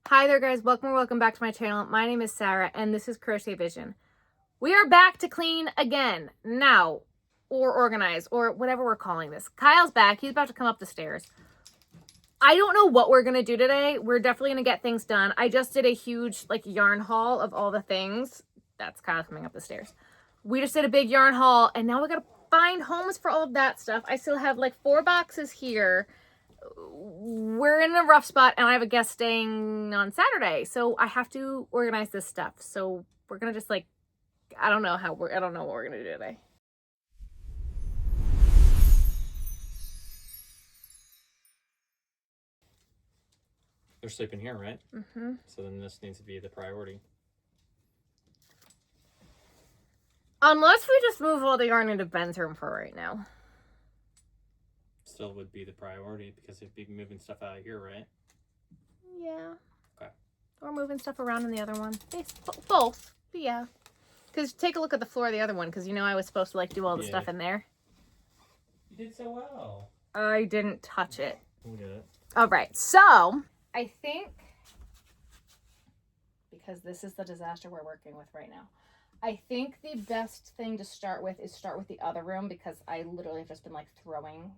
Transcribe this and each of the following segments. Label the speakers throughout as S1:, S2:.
S1: Hi there guys, welcome back to my channel. My name is Sarah and this is Crochet Vision. We are back to clean again now, or organize, or whatever we're calling this. Kyle's back, he's about to come up the stairs. I don't know what we're gonna do today. We're definitely gonna get things done. I just did a huge yarn haul of all the things. That's Kyle coming up the stairs. We just did a big yarn haul and now we gotta find homes for all of that stuff. I still have 4 boxes here. We're in a rough spot and I have a guest staying on Saturday, so I have to organize this stuff. So we're gonna just I don't know what we're gonna do today.
S2: They're sleeping here, right?
S1: Mm-hmm.
S2: So then this needs to be the priority.
S1: Unless we just move all the yarn into Ben's room for right now.
S2: Still would be the priority because they'd be moving stuff out of here, right?
S1: Yeah.
S2: Okay.
S1: Or moving stuff around in the other one. Both. But yeah. Because take a look at the floor of the other one, because I was supposed to do all the stuff in there.
S2: You did so well.
S1: I didn't touch it.
S2: We did it.
S1: All right, so I think, because this is the disaster we're working with right now, I think the best thing to start with is start with the other room, because I literally have just been throwing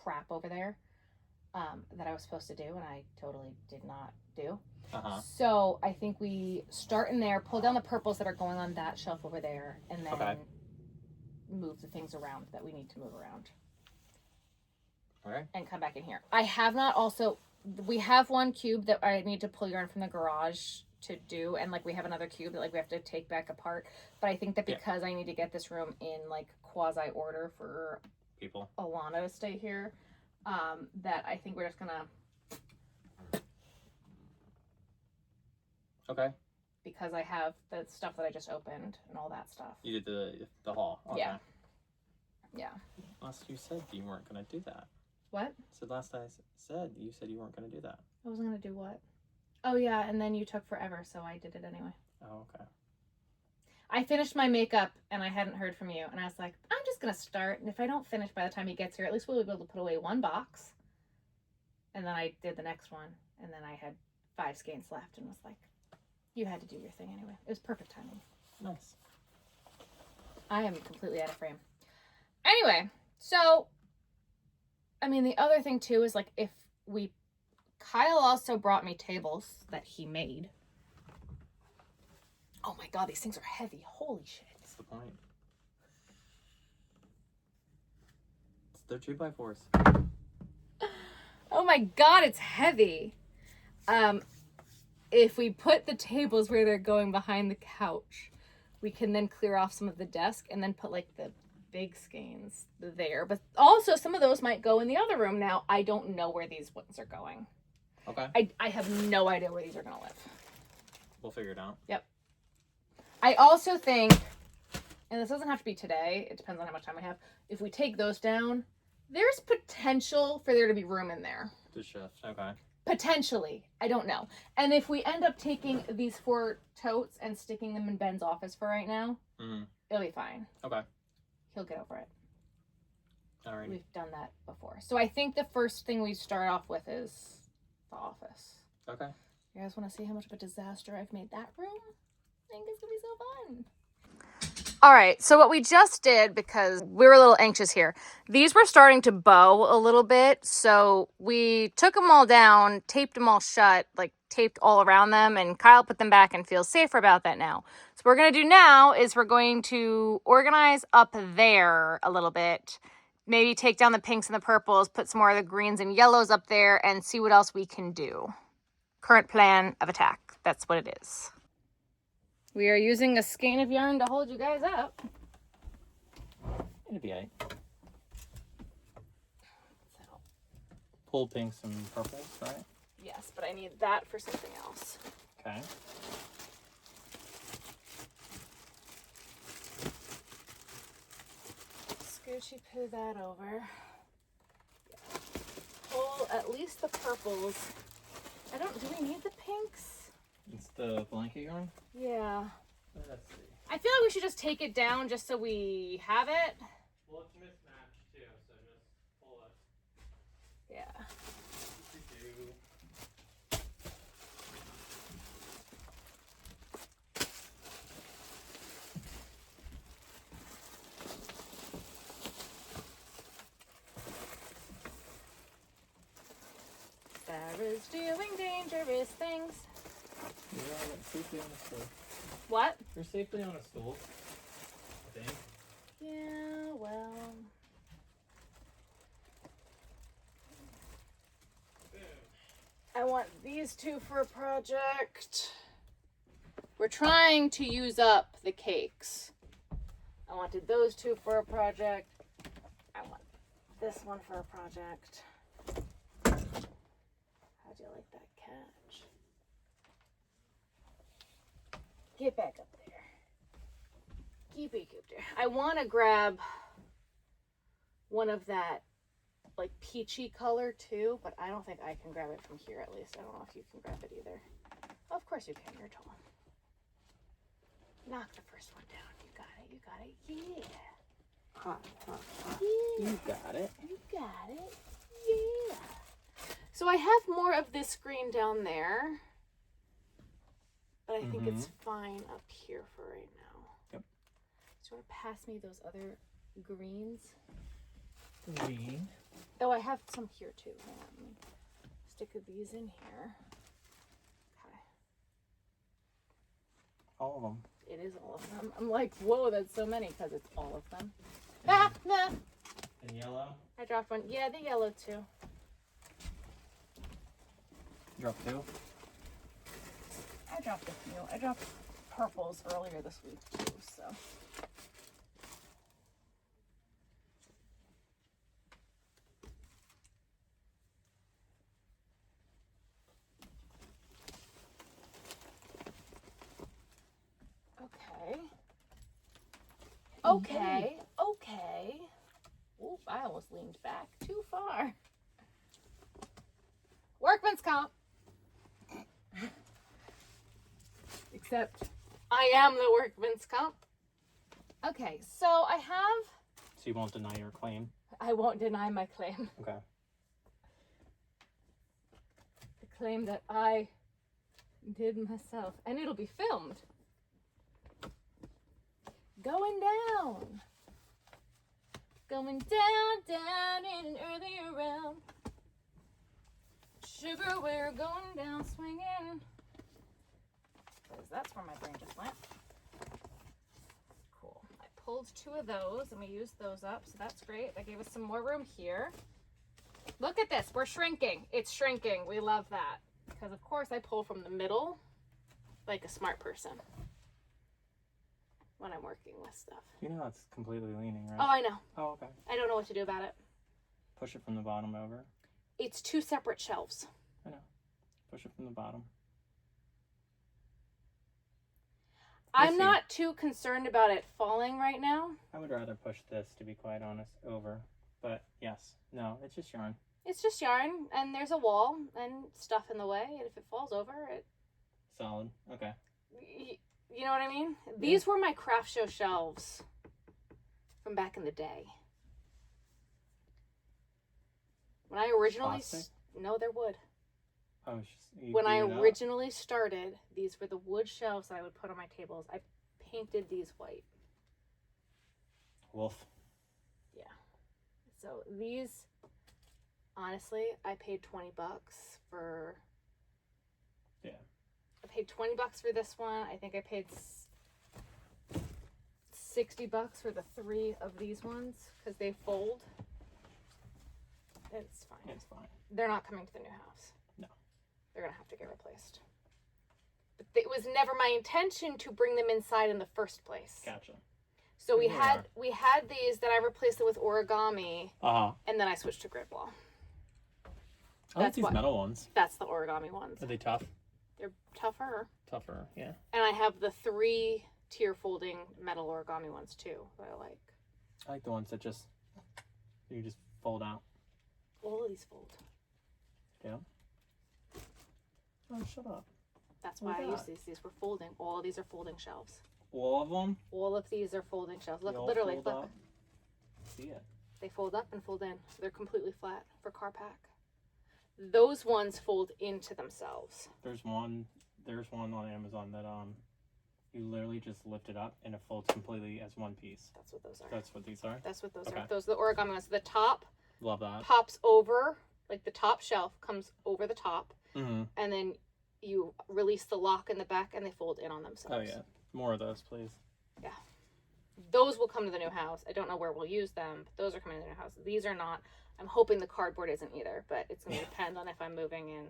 S1: crap over there that I was supposed to do and I totally did not do. So I think we start in there, pull down the purples that are going on that shelf over there, and then move the things around that we need to move around.
S2: Okay.
S1: And come back in here. I have not also, we have one cube that I need to pull yarn from the garage to do, and we have another cube that we have to take back apart, but I think that because I need to get this room in quasi order for
S2: people,
S1: Alana to stay here, that I think we're just gonna because I have the stuff that I just opened and all that stuff.
S2: You did the haul. Okay.
S1: Yeah.
S2: Last you said you weren't gonna do that.
S1: What?
S2: So last I said you said you weren't gonna do that.
S1: I wasn't gonna do what? Oh yeah, and then you took forever, so I did it anyway.
S2: Oh, okay.
S1: I finished my makeup and I hadn't heard from you, and I was like, I'm just gonna start, and if I don't finish by the time he gets here, at least we'll be able to put away one box. And then I did the next one, and then I had 5 skeins left and was like, you had to do your thing anyway. It was perfect timing.
S2: Nice.
S1: I am completely out of frame. Anyway, so the other thing too is if Kyle also brought me tables that he made. Oh my god, these things are heavy. Holy shit.
S2: What's the point? They're 2x4s.
S1: Oh my god, it's heavy. If we put the tables where they're going behind the couch, we can then clear off some of the desk and then put the big skeins there. But also some of those might go in the other room now. I don't know where these ones are going.
S2: Okay.
S1: I have no idea where these are going to live.
S2: We'll figure it out.
S1: Yep. I also think, and this doesn't have to be today, it depends on how much time we have, if we take those down, there's potential for there to be room in there.
S2: To shift. Okay.
S1: Potentially. I don't know. And if we end up taking these 4 totes and sticking them in Ben's office for right now, it'll be fine.
S2: Okay.
S1: He'll get over it.
S2: All right.
S1: We've done that before. So I think the first thing we start off with is the office.
S2: Okay.
S1: You guys want to see how much of a disaster I've made that room? I think it's going to be so fun. All right, so what we just did, because we were a little anxious here, these were starting to bow a little bit, so we took them all down, taped them all shut, taped all around them, and Kyle put them back and feels safer about that now. So what we're going to do now is we're going to organize up there a little bit, maybe take down the pinks and the purples, put some more of the greens and yellows up there, and see what else we can do. Current plan of attack, that's what it is. We are using a skein of yarn to hold you guys up.
S2: It'll be alright. Pull pinks and purples, right?
S1: Yes, but I need that for something else.
S2: Okay.
S1: Scoochy poo that over. Yeah. Pull at least the purples. Do we need the pinks?
S2: It's the blanket yarn?
S1: Yeah.
S2: Let's see.
S1: I feel like we should just take it down just so we have it.
S2: Well, it's mismatched too, so just pull it.
S1: Yeah. Sarah's doing dangerous things.
S2: You're safely on a stool.
S1: What?
S2: You're safely on a stool. I think.
S1: Yeah, well. I want these two for a project. We're trying to use up the cakes. I wanted those two for a project. I want this one for a project. How'd you like that catch? Get back up there. Keep it up there. I want to grab one of that like peachy color too, but I don't think I can grab it from here at least. I don't know if you can grab it either. Oh, of course you can. You're tall. Knock the first one down. You got it. You got it. Yeah. Yeah.
S2: You got it.
S1: You got it. Yeah. So I have more of this green down there, but I think it's fine up here for right now.
S2: Yep.
S1: So you want to pass me those other greens?
S2: Green.
S1: Oh, I have some here too. Hang on, let me stick these in here. Okay.
S2: All of them.
S1: It is all of them. I'm like, whoa, that's so many because it's all of them. Ah, nah.
S2: And yellow.
S1: I dropped one. Yeah, the yellow too.
S2: Drop two.
S1: I dropped a few. I dropped purples earlier this week too, so. Okay. Okay. Ooh, I almost leaned back too far. Workman's comp. Except I am the workman's comp. Okay, so I have...
S2: So you won't deny your claim?
S1: I won't deny my claim.
S2: Okay.
S1: The claim that I did myself. And it'll be filmed. Going down. Going down, down in an earlier round. Sugar, we're going down swinging. Because that's where my brain just went. Cool. I pulled two of those and we used those up, so that's great. That gave us some more room here. Look at this. We're shrinking. It's shrinking. We love that. Because, of course, I pull from the middle like a smart person when I'm working with stuff.
S2: You know it's completely leaning, right?
S1: Oh, I know.
S2: Oh, okay.
S1: I don't know what to do about it.
S2: Push it from the bottom over.
S1: It's two separate shelves.
S2: I know. Push it from the bottom.
S1: I'm not too concerned about it falling right now.
S2: I would rather push this, to be quite honest, over. But yes, no, it's just yarn.
S1: It's just yarn, and there's a wall and stuff in the way, and if it falls over, it...
S2: Solid. Okay.
S1: You know what I mean? These were my craft show shelves from back in the day. When I originally...
S2: Plastic?
S1: No, they're wood.
S2: Oh, it's just,
S1: when I originally started, these were the wood shelves that I would put on my tables. I painted these white.
S2: Wolf.
S1: Yeah. So these, honestly, I paid $20 for...
S2: Yeah.
S1: I paid $20 for this one. I think I paid $60 for the 3 of these ones because they fold. It's fine.
S2: It's fine.
S1: They're not coming to the new house.
S2: No.
S1: They're going to have to get replaced. But it was never my intention to bring them inside in the first place.
S2: Gotcha.
S1: So we had these that I replaced it with origami, and then I switched to grid wall.
S2: I like these metal ones.
S1: That's the origami ones.
S2: Are they tough?
S1: They're tougher.
S2: Tougher, yeah.
S1: And I have the 3 tier folding metal origami ones too that I like.
S2: I like the ones that you just fold out.
S1: All of these fold.
S2: Yeah. Oh, shut up.
S1: That's why I use these. These were folding. All of these are folding shelves.
S2: All of them?
S1: All of these are folding shelves. Look,
S2: They all
S1: literally,
S2: fold
S1: look.
S2: up? See it.
S1: They fold up and fold in. So they're completely flat for car pack. Those ones fold into themselves.
S2: There's one on Amazon that you literally just lift it up and it folds completely as one piece.
S1: That's what those are.
S2: That's what these are?
S1: That's what those
S2: Okay.
S1: are. Those are the origami ones. The top
S2: Love that.
S1: pops over Like the top shelf comes over the top,
S2: Mm-hmm.
S1: and then you release the lock in the back and they fold in on themselves.
S2: Oh yeah, more of those, please.
S1: Yeah. Those will come to the new house. I don't know where we'll use them, but those are coming to the new house. These are not. I'm hoping the cardboard isn't either, but it's going to depend on if I'm moving in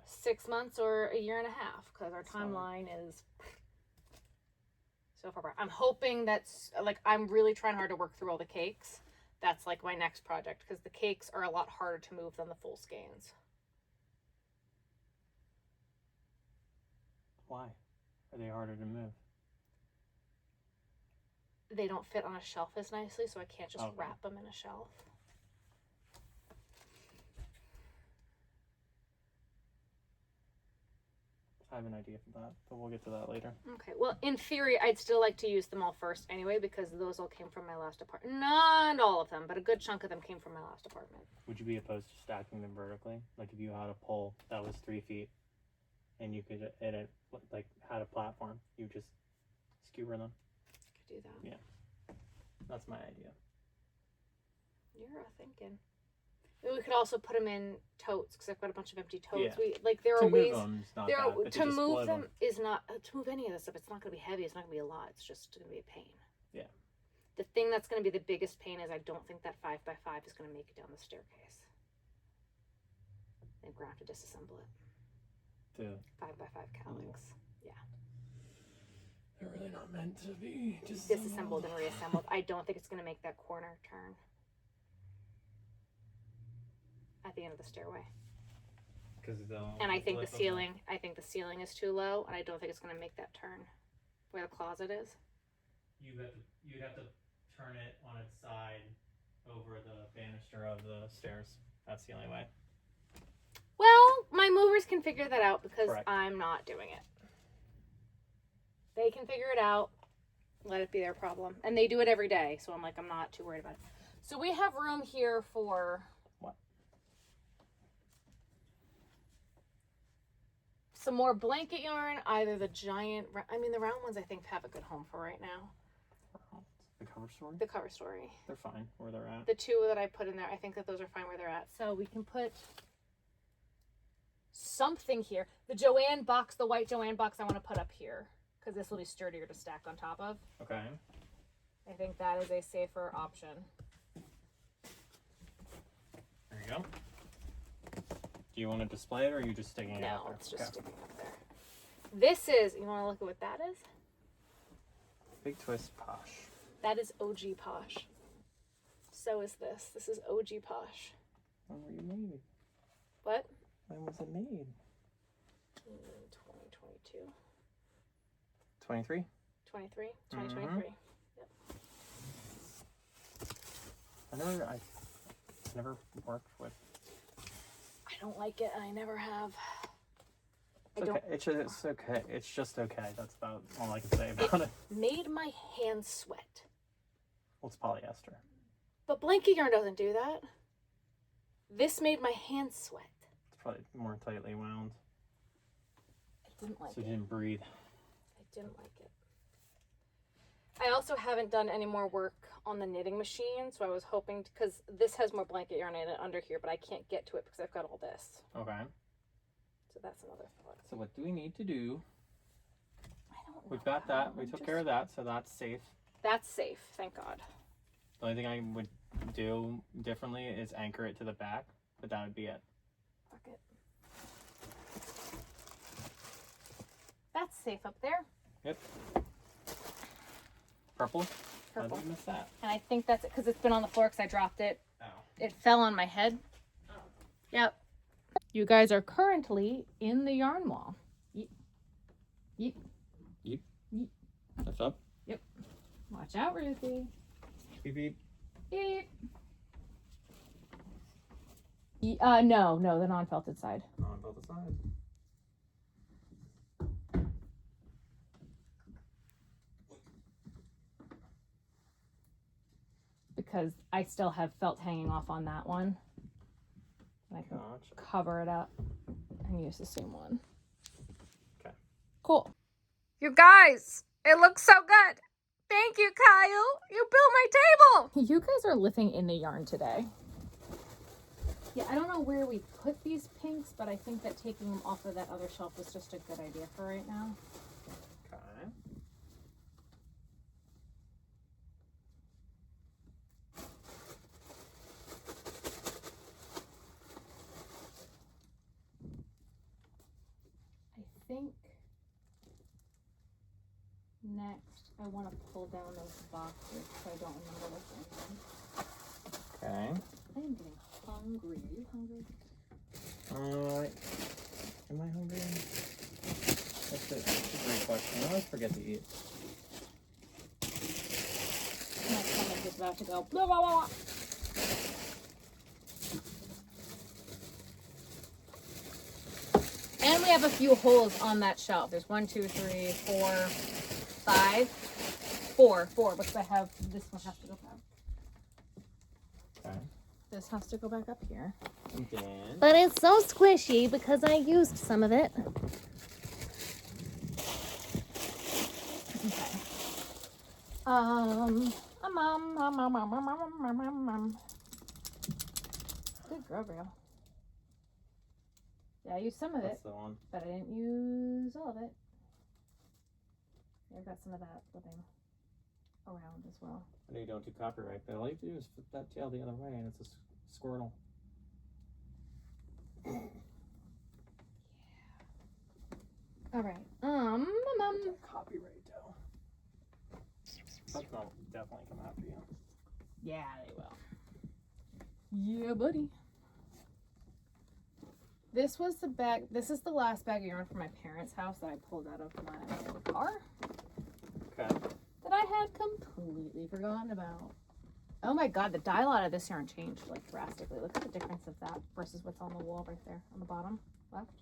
S1: 6 months or a year and a half, because our timeline is so far. I'm hoping that's, like, I'm really trying hard to work through all the cakes. That's like my next project, because the cakes are a lot harder to move than the full skeins.
S2: Why? Are they harder to move?
S1: They don't fit on a shelf as nicely, so I can't just wrap them in a shelf.
S2: I have an idea for that, but we'll get to that later.
S1: Okay, well, in theory, I'd still like to use them all first anyway, because those all came from my last apartment. Not all of them, but a good chunk of them came from my last apartment.
S2: Would you be opposed to stacking them vertically? Like if you had a pole that was 3 feet and you could, it like had a platform, you just skewer them?
S1: Could do that.
S2: Yeah. That's my idea.
S1: You're thinking. We could also put them in totes, because I've got a bunch of empty totes.
S2: Yeah.
S1: There are ways.
S2: To move them
S1: is not to move any of this stuff. It's not going to be heavy. It's not going to be a lot. It's just going to be a pain.
S2: Yeah.
S1: The thing that's going to be the biggest pain is I don't think that 5x5 is going to make it down the staircase. I think we're going to have to disassemble it.
S2: The
S1: 5x5 cowlings. Yeah.
S2: They're really not meant to be
S1: disassembled and reassembled. I don't think it's going to make that corner turn at the end of the stairway. And I think the ceiling is too low, and I don't think it's going to make that turn where the closet is.
S2: You'd have to turn it on its side over the banister of the stairs. That's the only way.
S1: Well, my movers can figure that out, because
S2: Correct.
S1: I'm not doing it. They can figure it out. Let it be their problem. And they do it every day, so I'm not too worried about it. So we have room here for...
S2: What?
S1: Some more blanket yarn, either the giant... the round ones I think have a good home for right now.
S2: The cover story?
S1: The cover story.
S2: They're fine where they're at.
S1: The two that I put in there, I think that those are fine where they're at. So we can put something here. The Joanne box, the white Joanne box I want to put up here, because this will be sturdier to stack on top of.
S2: Okay.
S1: I think that is a safer option.
S2: There you go. Do you want to display it, or are you just sticking it out
S1: No,
S2: there?
S1: it's just sticking up there. This is, you want to look at what that is?
S2: Big Twist Posh.
S1: That is OG Posh. So is this. This is OG Posh.
S2: When were you made?
S1: What?
S2: When was it made?
S1: 2022.
S2: 23?
S1: 23? 2023. Yep.
S2: I never worked with.
S1: I don't like it, and I never have.
S2: It's okay. It's okay. It's just okay. That's about all I can say about it.
S1: Made my hands sweat.
S2: Well, it's polyester.
S1: But blanket yarn doesn't do that. This made my hands sweat.
S2: It's probably more tightly wound.
S1: I didn't like it.
S2: So you didn't breathe.
S1: I didn't like it. I also haven't done any more work on the knitting machine, so I was hoping, because this has more blanket yarn in it under here, but I can't get to it because I've got all this.
S2: Okay.
S1: So that's another thought.
S2: So what do we need to do?
S1: I don't know.
S2: We've got that. We took care of that, so that's safe.
S1: That's safe, thank God.
S2: The only thing I would do differently is anchor it to the back, but that would be it.
S1: Fuck it. That's safe up there.
S2: Yep. Purple?
S1: Purple.
S2: I didn't miss that.
S1: And I think that's it, because it's been on the floor because I dropped it.
S2: Oh.
S1: It fell on my head.
S2: Oh.
S1: Yep. You guys are currently in the yarn wall. Yeep. Yeep.
S2: Yeep.
S1: Yeep.
S2: Lift up.
S1: Yep. Watch out, Ruthie.
S2: Beep beep.
S1: Beep. No, the non-felted side.
S2: On both sides.
S1: Because I still have felt hanging off on that one. I can cover it up and use the same one.
S2: Okay.
S1: Cool. You guys, it looks so good. Thank you, Kyle. You built my table. You guys are living in the yarn today. Yeah, I don't know where we put these pinks, but I think that taking them off of that other shelf was just a good idea for right now.
S2: Okay.
S1: I think next I want to pull down those boxes so I don't remember what's in them.
S2: Okay.
S1: I am getting hungry. Are you hungry?
S2: Am I hungry? That's a great question. I always forget to eat.
S1: My stomach is about to go blah, blah, blah, blah. And we have a few holes on that shelf. There's 1, 2, 3, 4, 5. 4 because I have this one has to go back.
S2: Okay.
S1: This has to go back up here.
S2: And then.
S1: But it's so squishy because I used some of it. Okay. Good girl, girl. Yeah, I used some of
S2: That's
S1: it,
S2: the one.
S1: but I didn't use all of it. Yeah, I got some of that living around as well.
S2: I know you don't do copyright, but all you have to do is flip that tail the other way and it's a squirtle.
S1: All right.
S2: Copyright though. But they'll definitely come after you.
S1: Yeah, they will. Yeah, buddy. This was the bag. This is the last bag of yarn from my parents' house that I pulled out of my car.
S2: Okay.
S1: That I had completely forgotten about. Oh my god, the dye lot of this yarn changed like drastically. Look at the difference of that versus what's on the wall right there on the bottom left.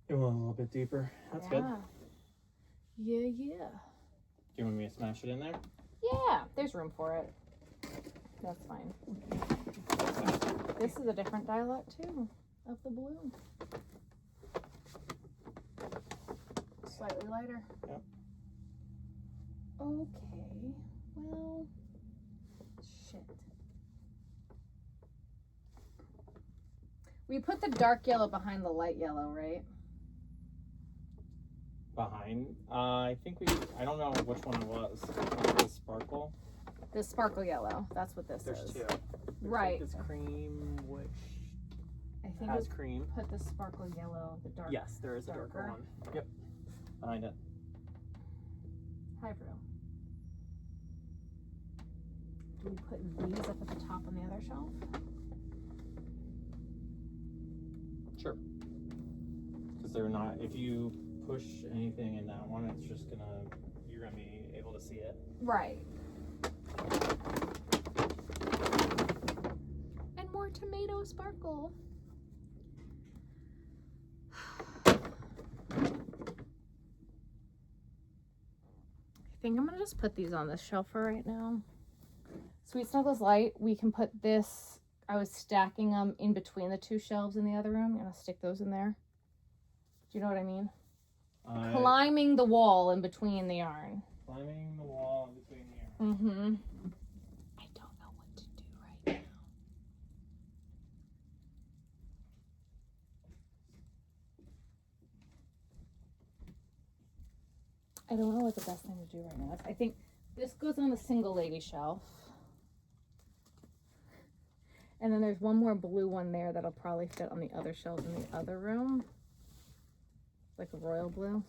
S2: You want a little bit deeper? That's good.
S1: Yeah.
S2: Do you want me to smash it in there?
S1: Yeah, there's room for it. That's fine. This is a different dye lot too of the blue. Slightly lighter.
S2: Yep.
S1: Okay. Well, shit. We put the dark yellow behind the light yellow, right?
S2: Behind? I think I don't know which one it was. The sparkle?
S1: The sparkle yellow. That's what this
S2: There's
S1: is.
S2: two.
S1: Right.
S2: This cream, which
S1: I think
S2: has
S1: we
S2: cream.
S1: put the sparkle yellow, the dark.
S2: Yes, there is a darker one. Yep. Behind it.
S1: Hi, Brew. Do we put these up at the top on the other shelf?
S2: Sure. Because they're not, if you push anything in that one, it's just you're gonna be able to see it.
S1: Right. And more tomato sparkle. I think I'm gonna just put these on this shelf for right now. Sweet Snuggles Light, we can put this, I was stacking them in between the two shelves in the other room. I'm gonna stick those in there. Do you know what I mean? Climbing the wall in between the yarn.
S2: Climbing the wall in between the yarn.
S1: Mm-hmm. I don't know what to do right now. I don't know what the best thing to do right now is. I think this goes on the single lady shelf. And then there's one more blue one there that'll probably fit on the other shelf in the other room. Like a royal blue.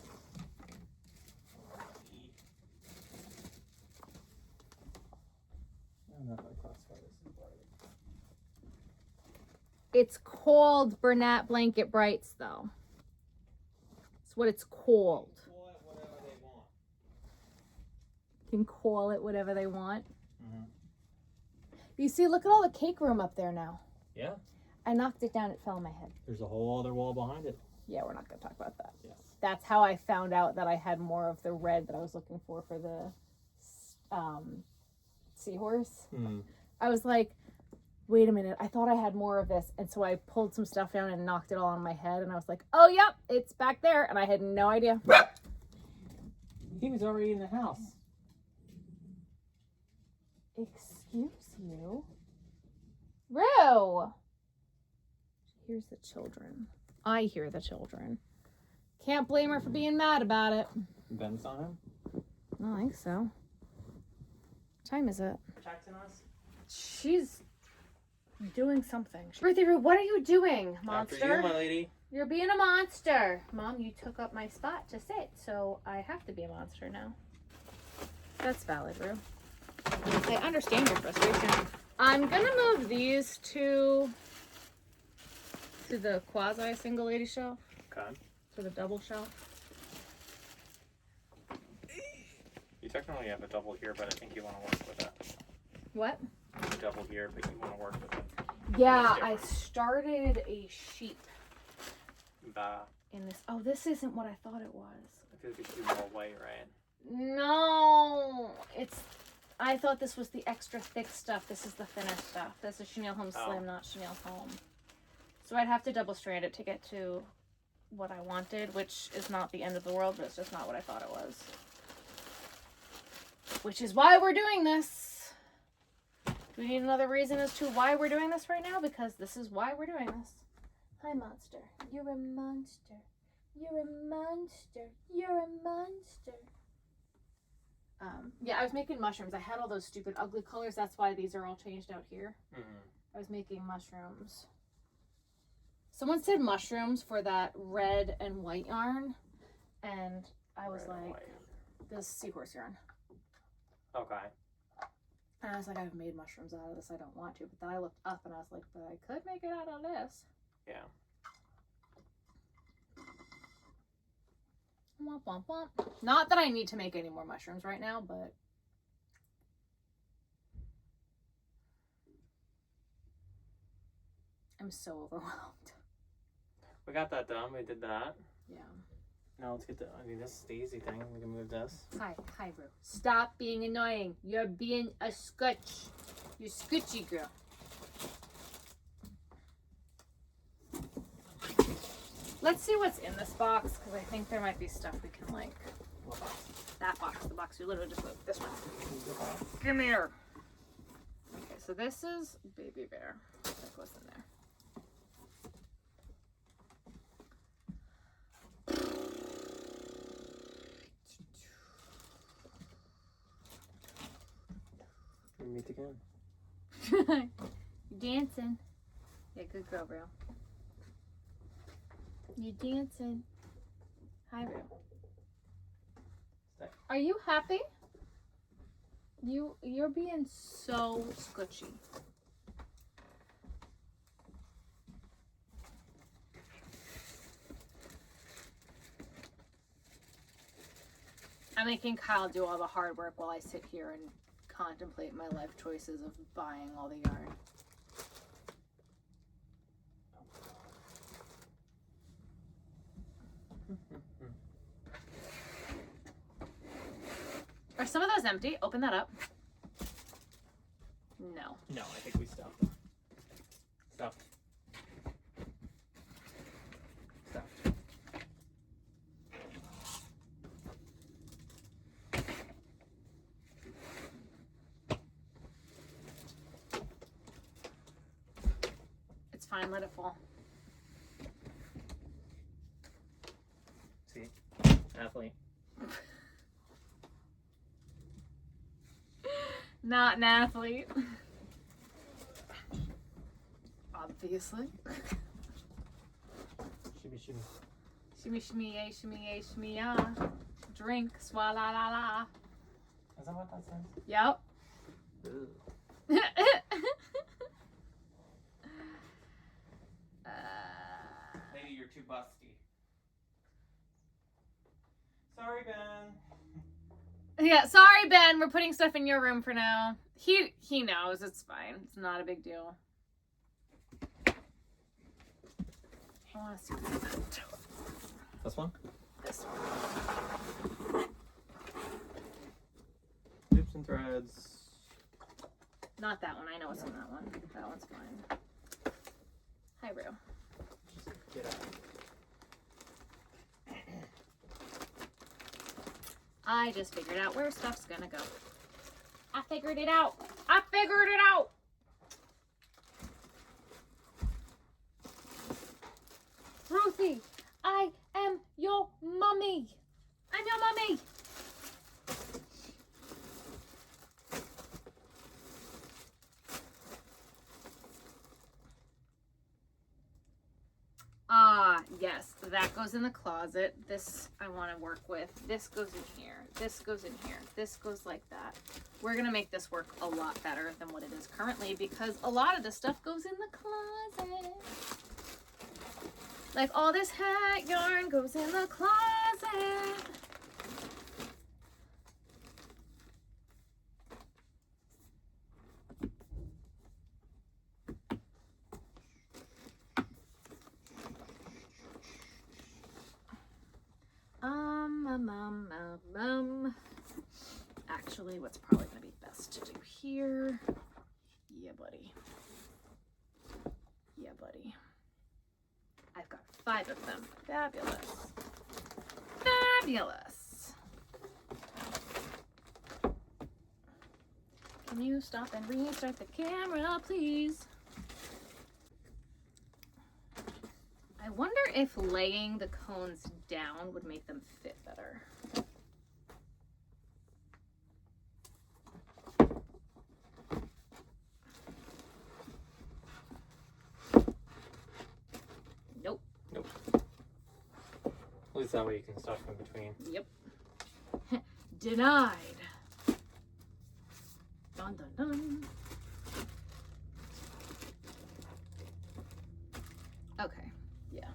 S2: I'm not gonna classify this as bright.
S1: It's called Bernat Blanket Brights, though. It's what it's called.
S2: Call it whatever they want.
S1: Can call it whatever they want.
S2: Mm-hmm.
S1: You see, look at all the cake room up there now.
S2: Yeah.
S1: I knocked it down, it fell on my head.
S2: There's a whole other wall behind it.
S1: Yeah, we're not going to talk about that.
S2: Yes.
S1: That's how I found out that I had more of the red that I was looking for the seahorse.
S2: Hmm.
S1: I was like, wait a minute, I thought I had more of this. And so I pulled some stuff down and knocked it all on my head. And I was like, oh, yep, it's back there. And I had no idea.
S2: He was already in the house.
S1: Excuse you? Rue! hears the children. I hear the children. Can't blame her for being mad about it.
S2: Ben saw him?
S1: I don't think so. What time is it?
S2: Protecting us?
S1: She's doing something. Ruthie, what are you doing, monster?
S2: After you, my lady.
S1: You're being a monster. Mom, you took up my spot to sit, so I have to be a monster now. That's valid, Rue. I understand your frustration. I'm gonna move these two to the quasi-single lady shelf.
S2: Okay.
S1: To the double shelf.
S2: You technically have a double here, but I think you want to work with it.
S1: What?
S2: A double here, but you want to work with it.
S1: Yeah, I started a sheep
S2: Bah.
S1: in this. Oh, this isn't what I thought it was.
S2: I feel like it should be more white, right?
S1: No, it's. I thought this was the extra thick stuff. This is the finished stuff. This is Chenille Home Slim, not Chenille Home. So I'd have to double strand it to get to what I wanted, which is not the end of the world, but it's just not what I thought it was. Which is why we're doing this. Do we need another reason as to why we're doing this right now? Because this is why we're doing this. Hi, monster. You're a monster. You're a monster. You're a monster. Yeah, I was making mushrooms. I had all those stupid ugly colors. That's why these are all changed out here. I was making mushrooms. Someone said mushrooms for that red and white yarn. And I was like, this seahorse yarn.
S2: Okay.
S1: And I was like, I've made mushrooms out of this. I don't want to. But then I looked up and I was like, but I could make it out of this.
S2: Yeah.
S1: Womp, womp, womp. Not that I need to make any more mushrooms right now, but I'm so overwhelmed.
S2: We got that done. We did that.
S1: Yeah.
S2: Now let's get the. I mean, this is the easy thing. We can move this.
S1: Hi, Rue. Stop being annoying. You're being a scutch. You're scutchy girl. Let's see what's in this box, because I think there might be stuff we can, like...
S2: What box?
S1: That box. The box we literally just moved. This one. Come here. Okay, so this is Baby Bear. That goes in there.
S2: We meet again.
S1: You're dancing. Yeah, good girl, bro. You dancing. Hi, Rue. Are you happy? You're being so scutchy. I'm making Kyle do all the hard work while I sit here and contemplate my life choices of buying all the yarn. Are some of those empty? Open that up. No.
S2: No, I think we stuffed them. Stuffed. Stuffed.
S1: It's fine, let it fall.
S2: See? Athlete.
S1: Not an athlete. Obviously.
S2: Shimmy, shimmy.
S1: Shimmy, shimmy, yay, shimmy, yay, shimmy, ya. Drink, swalla la la.
S2: Is that what that says?
S1: Yep.
S2: Lady, you're too busty. Sorry, Ben.
S1: Yeah, sorry, Ben. We're putting stuff in your room for now. He knows. It's fine. It's not a big deal. I want to see that.
S2: This one?
S1: This one.
S2: Loops and threads.
S1: Not that one. I know what's in that one. That one's fine. Hi, Rue.
S2: Just get out.
S1: I just figured out where stuff's gonna go. I figured it out. I figured it out. goes in the closet. This I want to work with. This goes in here. This goes in here. This goes like that. We're going to make this work a lot better than what it is currently because a lot of the stuff goes in the closet. Like all this hat yarn goes in the closet. Actually, what's probably going to be best to do here? Yeah, buddy. Yeah, buddy. I've got 5 of them. Fabulous. Fabulous. Can you stop and restart the camera, please? I wonder if laying the cones down would make them fit better. Nope.
S2: Nope. At least that way you can stuff in between.
S1: Yep. Denied. Dun dun dun. Okay. Yeah.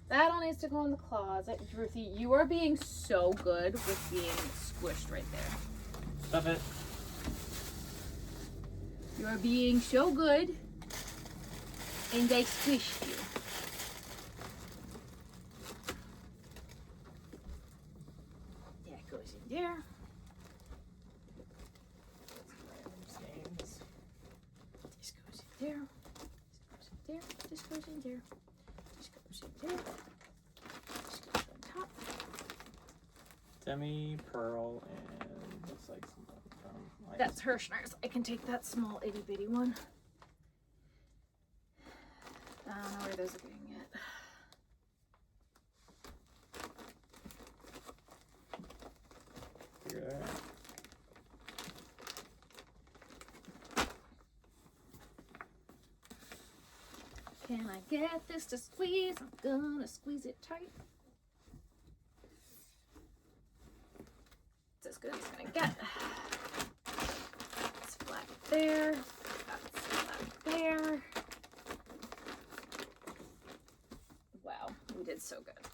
S1: That all needs to go in the closet. Ruthie, you are being so good with being squished right there.
S2: Stuff it.
S1: You are being so good, and I squished you. That goes in there. This goes in there. This goes in there. This goes in there. This goes on top.
S2: Demi, pearl, and looks like some from
S1: That's Hirschner's. I can take that small itty bitty one. I don't know where those are getting yet.
S2: figure that out.
S1: Can I get this to squeeze? I'm gonna squeeze it tight. It's as good as it's gonna get. It's flat there. That's flat there. Wow, we did so good.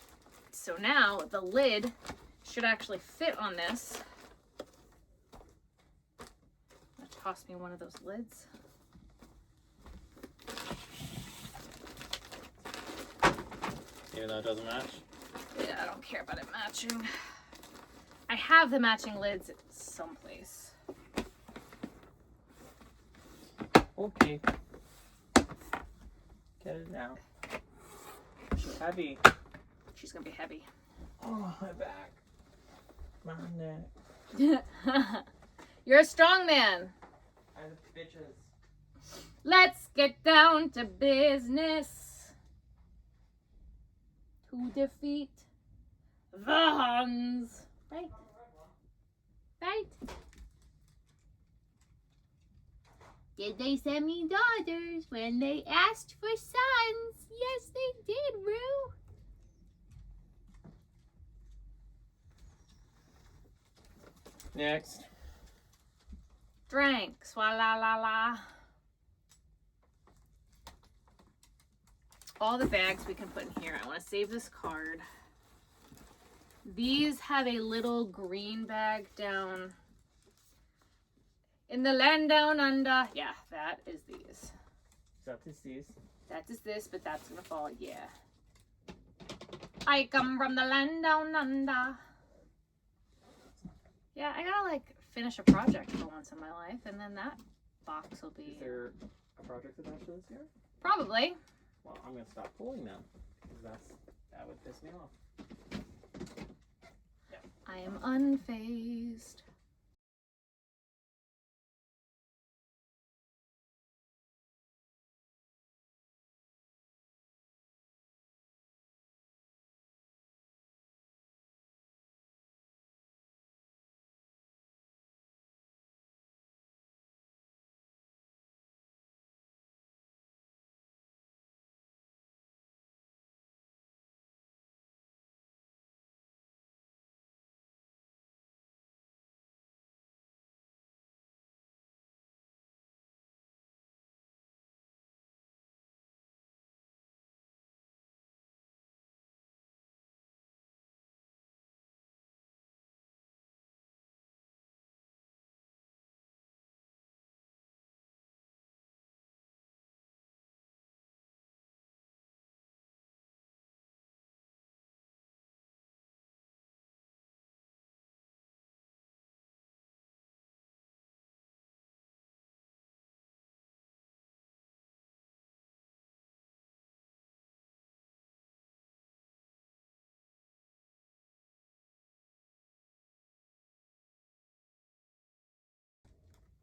S1: So now the lid should actually fit on this. Toss me one of those lids.
S2: Even though it doesn't match?
S1: Yeah, I don't care about it matching. I have the matching lids someplace.
S2: Okay. Get it out. She's heavy.
S1: She's gonna be heavy.
S2: Oh, my back. My neck.
S1: You're a strong man.
S2: I have bitches.
S1: Let's get down to business. To defeat the Huns. Right? Right? Did they send me daughters when they asked for sons? Yes, they did, Rue.
S2: Next.
S1: Drank. Swalla la la. All the bags we can put in here. I want to save this card. These have a little green bag down in the land down under. Yeah, that is these.
S2: That is these.
S1: That is this, but that's gonna fall. Yeah. I come from the land down under. Yeah, I gotta like finish a project for once in my life, and then that box will be.
S2: Is there a project attached to this here?
S1: Probably.
S2: Well, I'm gonna stop pulling them because that would piss me off.
S1: I am unfazed.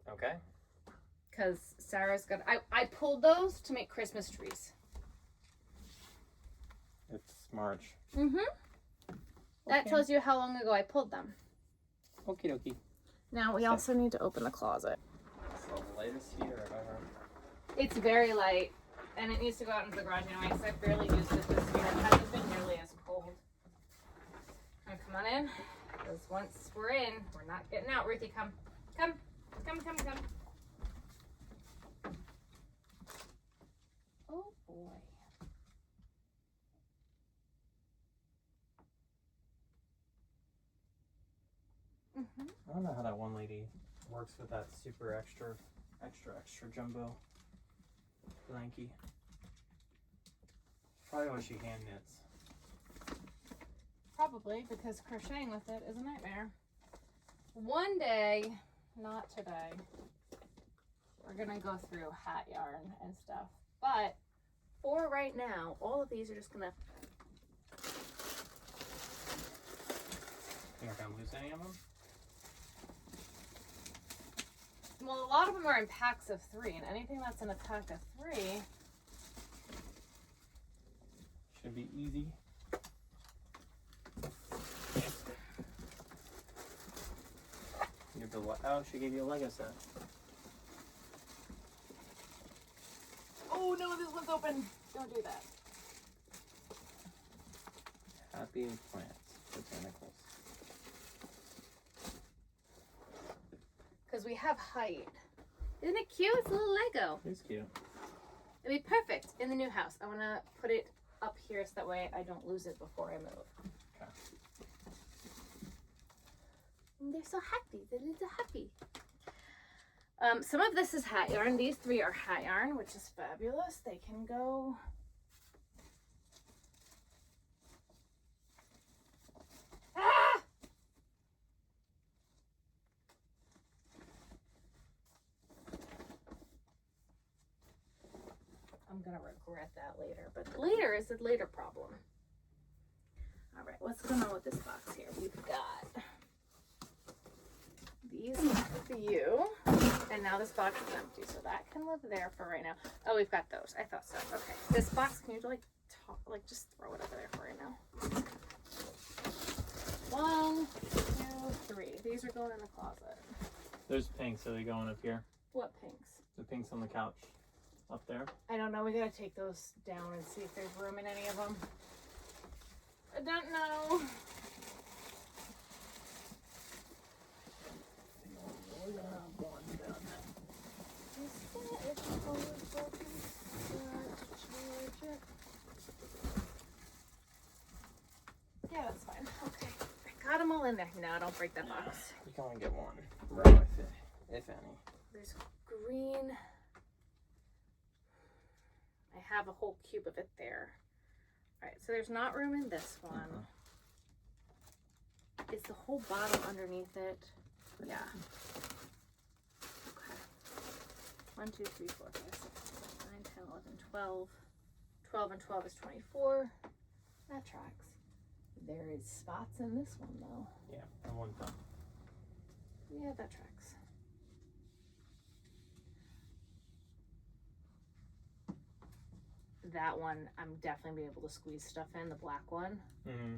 S2: Okay.
S1: Because Sarah's got, I pulled those to make Christmas trees.
S2: It's March.
S1: Mm-hmm. That
S2: Okay.
S1: tells you how long ago I pulled them.
S2: Okie dokie.
S1: Now we also need to open the closet.
S2: So the latest heater I've ever.
S1: It's very light, and it needs to go out into the garage anyway, because I've barely used it this year. It hasn't been nearly as cold. And come on in, because once we're in, we're not getting out. Ruthie, come. Come. Come, come, come. Oh, boy. Mm-hmm.
S2: I don't know how that one lady works with that super extra jumbo blankie. Probably what she hand knits.
S1: Probably, because crocheting with it is a nightmare. One day, not today, we're gonna go through hat yarn and stuff. But for right now, all of these are just gonna.
S2: You're not gonna lose any of them?
S1: Well, a lot of them are in packs of 3, and anything that's in a pack of 3
S2: Should be easy. Oh, she gave you a Lego set.
S1: Oh no, this one's open. Don't do that.
S2: Happy Plants Botanicals.
S1: Because we have height. Isn't it cute? It's a little Lego.
S2: It's cute.
S1: It'd be perfect in the new house. I want to put it up here so that way I don't lose it before I move.
S2: Okay.
S1: And they're so happy. They're so happy. Some of this is hat yarn. These 3 are hat yarn, which is fabulous. They can go. Ah! I'm gonna regret that later, but later is a later problem. All right, what's going on with this box here? We've got these for you, and now this box is empty, so that can live there for right now. Oh, we've got those. I thought so. Okay, this box, can you just throw it over there for right now? 1, 2, 3. These are going in the closet.
S2: There's pinks. Are they going up here?
S1: What pinks?
S2: The pinks on the couch. Up there.
S1: I don't know. We gotta take those down and see if there's room in any of them. I don't know. Yeah, that's fine. Okay. I got them all in there. No, don't break that box.
S2: You can only get one row, if any.
S1: There's green. I have a whole cube of it there. All right, so there's not room in this one. Is the whole bottom underneath it? Yeah. Okay. 1, 2, 3, 4, 5, 6, 7, 8, 9, 10, 11, 12. 12 and 12 is 24. That tracks. There is spots in this one though.
S2: Yeah, and one thumb.
S1: Yeah, that tracks. That one, I'm definitely be able to squeeze stuff in, the black one.
S2: Mm-hmm.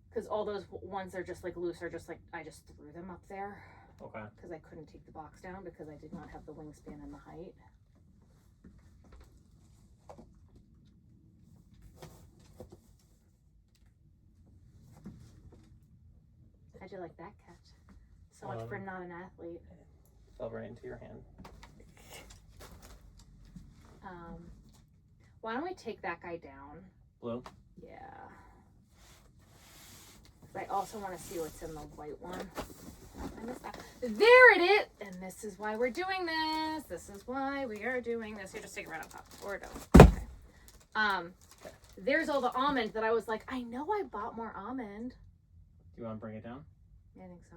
S1: Because all those ones are just like loose, are just like, I just threw them up there.
S2: Okay.
S1: Because I couldn't take the box down because I did not have the wingspan and the height. How'd you like that catch? So much for not an athlete.
S2: Fell right into your hand.
S1: Why don't we take that guy down?
S2: Blue?
S1: Yeah. I also want to see what's in the white one. I missed that. There it is! And this is why we're doing this. This is why we are doing this. Here, just take it right on top. Or don't. Okay. There's all the almond that I was like, I know I bought more almond.
S2: Do you want to bring it down?
S1: Yeah, I think so.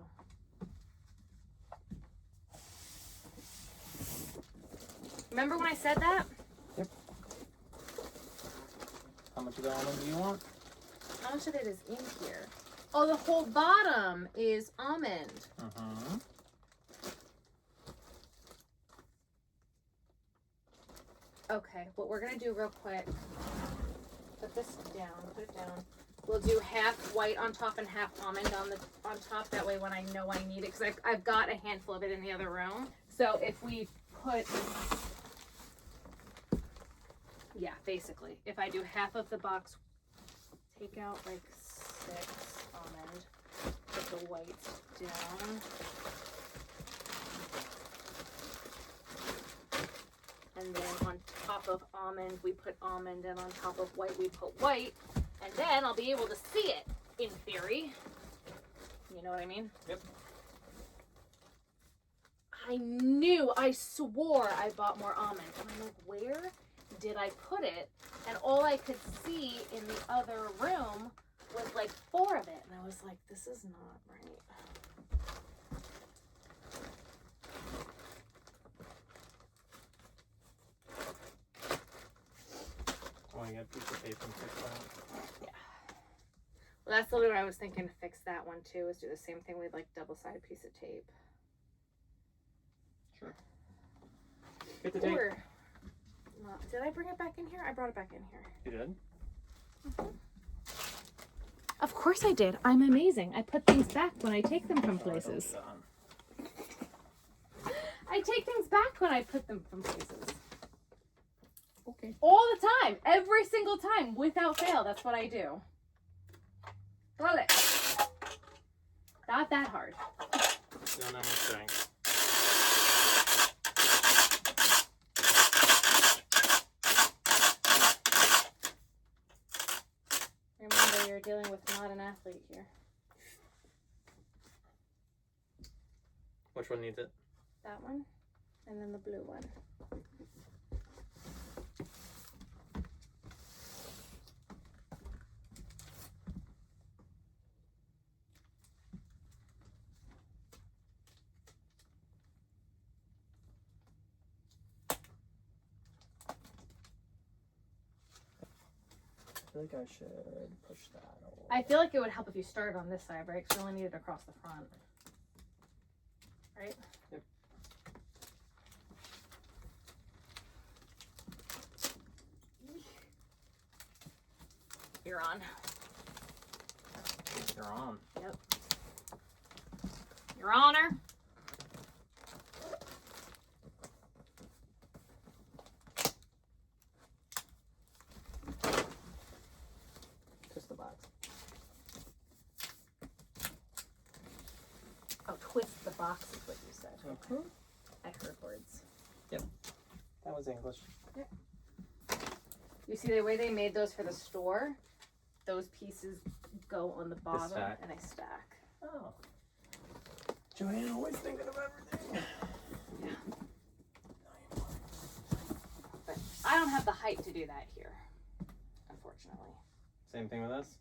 S1: Remember when I said that?
S2: Yep. How much of the almond do you want?
S1: How much of it is in here? Oh, the whole bottom is almond.
S2: Uh-huh.
S1: Okay, what we're gonna do real quick, put this down, put it down. We'll do half white on top and half almond on top. That way when I know I need it, because I've got a handful of it in the other room. So if we put, yeah, basically, if I do half of the box, take out like 6 almond, put the white down. And then on top of almond, we put almond, and on top of white, we put white. And then I'll be able to see it, in theory. You know what I mean?
S2: Yep.
S1: I swore I bought more almond. And I'm like, where did I put it? And all I could see in the other room was like 4 of it. And I was like, this is not right.
S2: I want to get a piece of tape and fix that.
S1: Yeah. Well, that's literally what I was thinking to fix that one too, is do the same thing with like double-sided piece of tape.
S2: Sure. Get the tape.
S1: Or, did I bring it back in here? I brought it back in here.
S2: You did?
S1: Mm-hmm. Of course I did. I'm amazing. I put things back when I take them from places. I take things back when I put them from places.
S2: Okay.
S1: All the time. Every single time. Without fail. That's what I do. Got it. Not that hard.
S2: No, much strength.
S1: Remember, you're dealing with not an athlete here.
S2: Which one needs it?
S1: That one. And then the blue one.
S2: I feel like I should push that over.
S1: I feel like it would help if you started on this side, right? Because you only need it across the front. Right?
S2: Yep.
S1: You're on.
S2: You're on.
S1: Yep. Your Honor.
S2: Twist the box.
S1: Oh, twist the box is what you said.
S2: Mm-hmm.
S1: I heard words.
S2: Yep. That was English.
S1: Yep. You see the way they made those for the store? Those pieces go on the bottom
S2: stack.
S1: and I stack.
S2: Oh. Joanne always thinking of everything.
S1: Yeah. But I don't have the height to do that here, unfortunately.
S2: Same thing with us?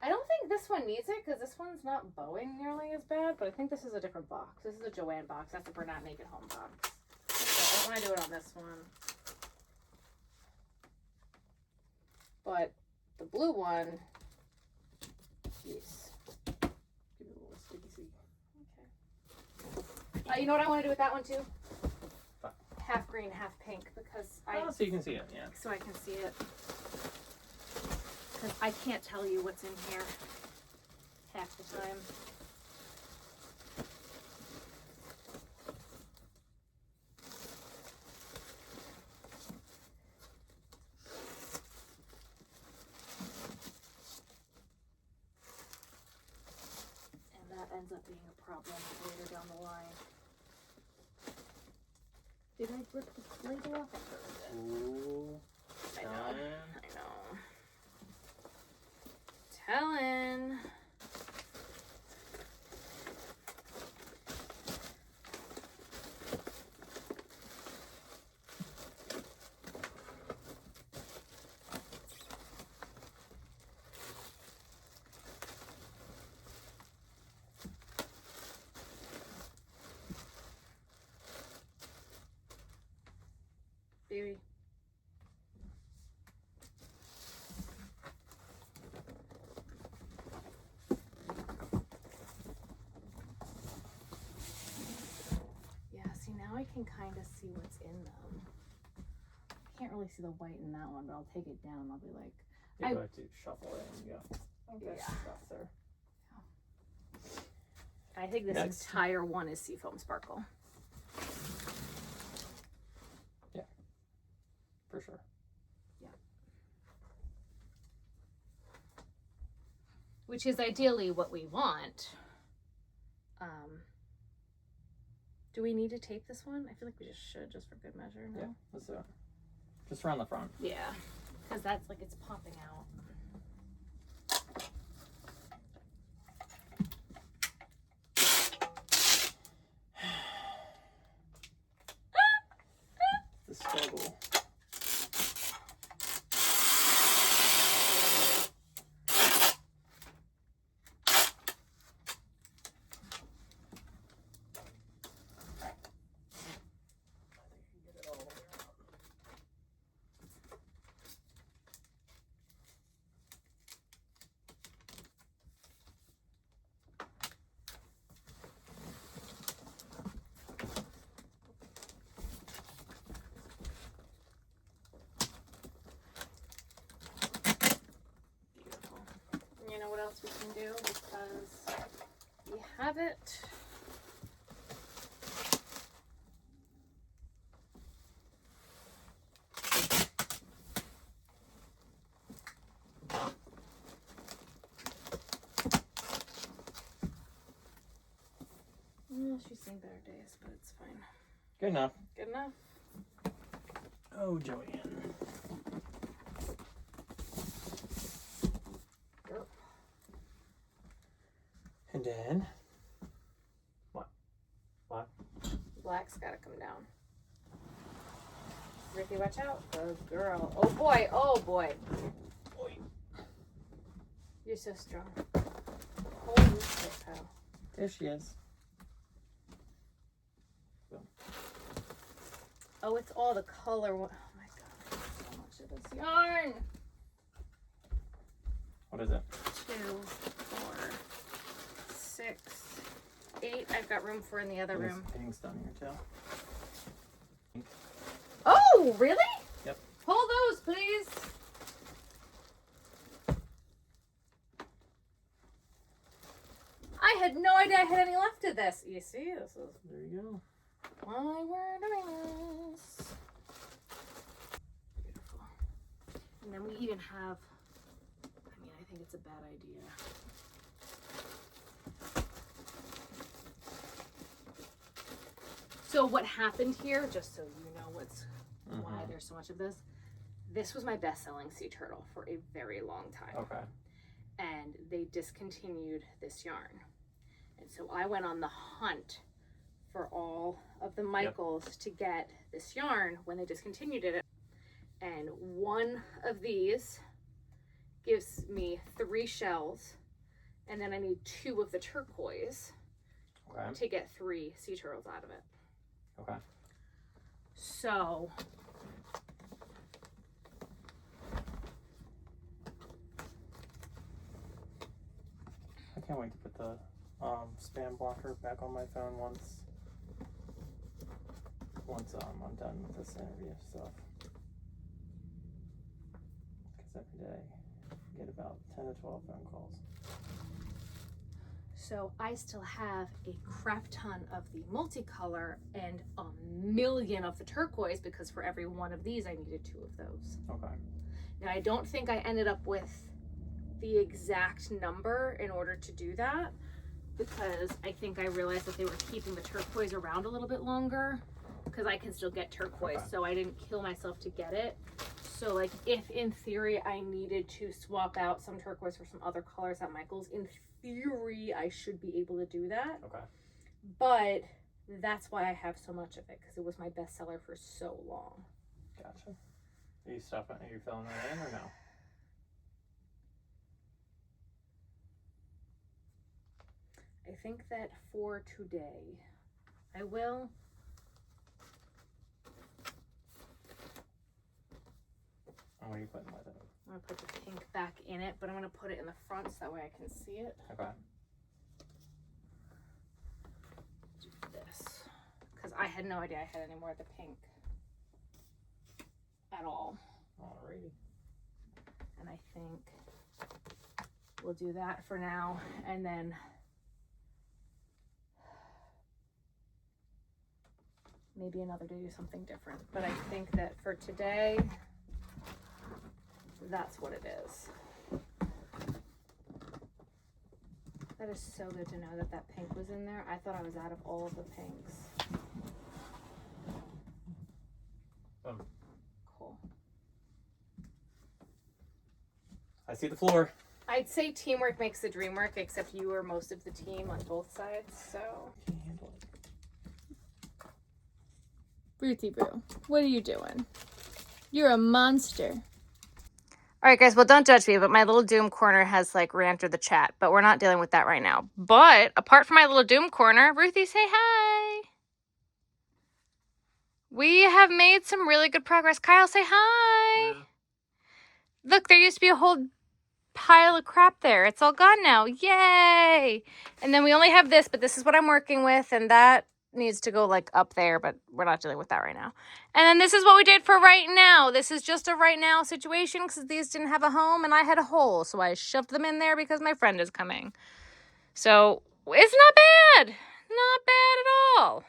S1: I don't think this one needs it because this one's not bowing nearly as bad, but I think this is a different box. This is a Joanne box. That's a Bernat Naked Home box. So I don't want to do it on this one. But the blue one, yes.
S2: Give it a little sticky.
S1: Okay. You know what I want to do with that one too?
S2: What?
S1: Half green, half pink, because
S2: So you can see it, yeah.
S1: so I can see it. Because I can't tell you what's in here half the time. And that ends up being a problem later down the line. Did I rip the label off?
S2: Ooh.
S1: I know.
S2: Done.
S1: I know. Telling. Baby. Yeah, see now I can kind of see what's in them. can't really see the white in that one, but I'll take it down and I'll be like,
S2: You go to shuffle it and go. Okay,
S1: Yeah.
S2: that's there.
S1: I think this entire one is Seafoam Sparkle.
S2: Yeah, for sure.
S1: Yeah. Which is ideally what we want. Do we need to tape this one? I feel like we just should, just for good measure. No?
S2: Yeah, let's do it. Just around the front.
S1: Yeah, because that's like it's popping out.
S2: The struggle.
S1: You know what else we can do because we have it. Well, she's seen better days, but it's fine.
S2: Good enough.
S1: Good enough.
S2: Oh, Joanne. And then, what?
S1: Black's gotta come down. Ricky, watch out. Good girl. Oh boy, oh boy.
S2: Oy.
S1: You're so strong. Holy shit, pal.
S2: There she is.
S1: Oh, it's all the color. Oh my god, so much of this yarn.
S2: What is it?
S1: 2, 4, 6, 8. I've got room for in the other room.
S2: Pink's down here too.
S1: Oh, really?
S2: Yep.
S1: Hold those, please. I had no idea I had any left of this. You see, this is
S2: There you go.
S1: why we're doing this. Beautiful. And then we even have, I mean, I think it's a bad idea. So what happened here, just so you know why there's so much of this, this was my best-selling sea turtle for a very long time.
S2: Okay.
S1: And they discontinued this yarn. And so I went on the hunt for all of the Michaels to get this yarn when they discontinued it. And one of these gives me 3 shells, and then I need 2 of the turquoise to get 3 sea turtles out of it.
S2: Okay.
S1: So
S2: I can't wait to put the spam blocker back on my phone once I'm done with this interview stuff. Because every day I get about 10 to 12 phone calls.
S1: So I still have a crap ton of the multicolor and a million of the turquoise, because for every one of these I needed 2 of those.
S2: Okay.
S1: Now I don't think I ended up with the exact number in order to do that, because I think I realized that they were keeping the turquoise around a little bit longer, because I can still get turquoise.
S2: Okay.
S1: So I didn't kill myself to get it. So like if in theory I needed to swap out some turquoise for some other colors at Michael's, in theory I should be able to do that.
S2: Okay.
S1: But that's why I have so much of it, because it was my bestseller for so long.
S2: Gotcha. Are you filling that in or no?
S1: I think that for today I will.
S2: Oh, what are you putting with it?
S1: I'm gonna put the pink back in it, but I'm gonna put it in the front so that way I can see it.
S2: Okay.
S1: Do this, because I had no idea I had any more of the pink. at all.
S2: Alrighty.
S1: And I think we'll do that for now, and then maybe another day do something different. But I think that for today, that's what it is. That is so good to know that that pink was in there. I thought I was out of all of the pinks. Cool.
S2: I see the floor.
S1: I'd say teamwork makes the dream work, except you were most of the team on both sides, so.
S2: Can you handle it?
S1: Ruthie Boo, what are you doing? You're a monster. All right, guys, well, don't judge me, but my little doom corner has, like, re-entered the chat, but we're not dealing with that right now. But apart from my little doom corner, Ruthie, say hi. We have made some really good progress. Kyle, say hi.
S2: Yeah.
S1: Look, there used to be a whole pile of crap there. It's all gone now. Yay! And then we only have this, but this is what I'm working with, and that needs to go, like, up there, but we're not dealing with that right now. And then this is what we did for right now. This is just a right now situation because these didn't have a home and I had a hole, so I shoved them in there because my friend is coming. So it's not bad. Not bad at all.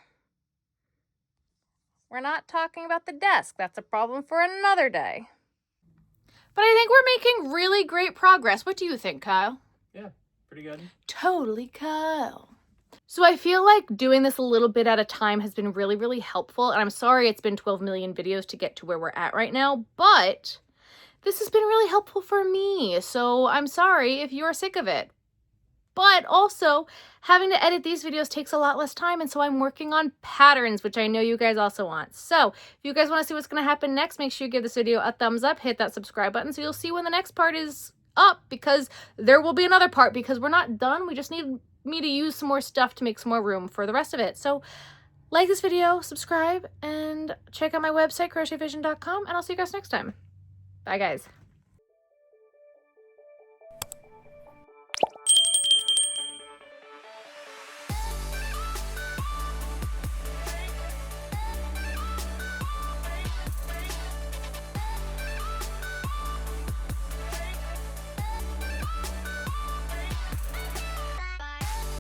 S1: We're not talking about the desk. That's a problem for another day. But I think we're making really great progress. What do you think, Kyle?
S2: Yeah, pretty good.
S1: Totally, Kyle. So I feel like doing this a little bit at a time has been really, really helpful. And I'm sorry it's been 12 million videos to get to where we're at right now, but this has been really helpful for me. So I'm sorry if you're sick of it. But also, having to edit these videos takes a lot less time, and so I'm working on patterns, which I know you guys also want. So if you guys want to see what's going to happen next, make sure you give this video a thumbs up, hit that subscribe button so you'll see when the next part is up, because there will be another part, because we're not done. We just need me to use some more stuff to make some more room for the rest of it. So like this video, subscribe, and check out my website, crochetvision.com, and I'll see you guys next time. Bye, guys.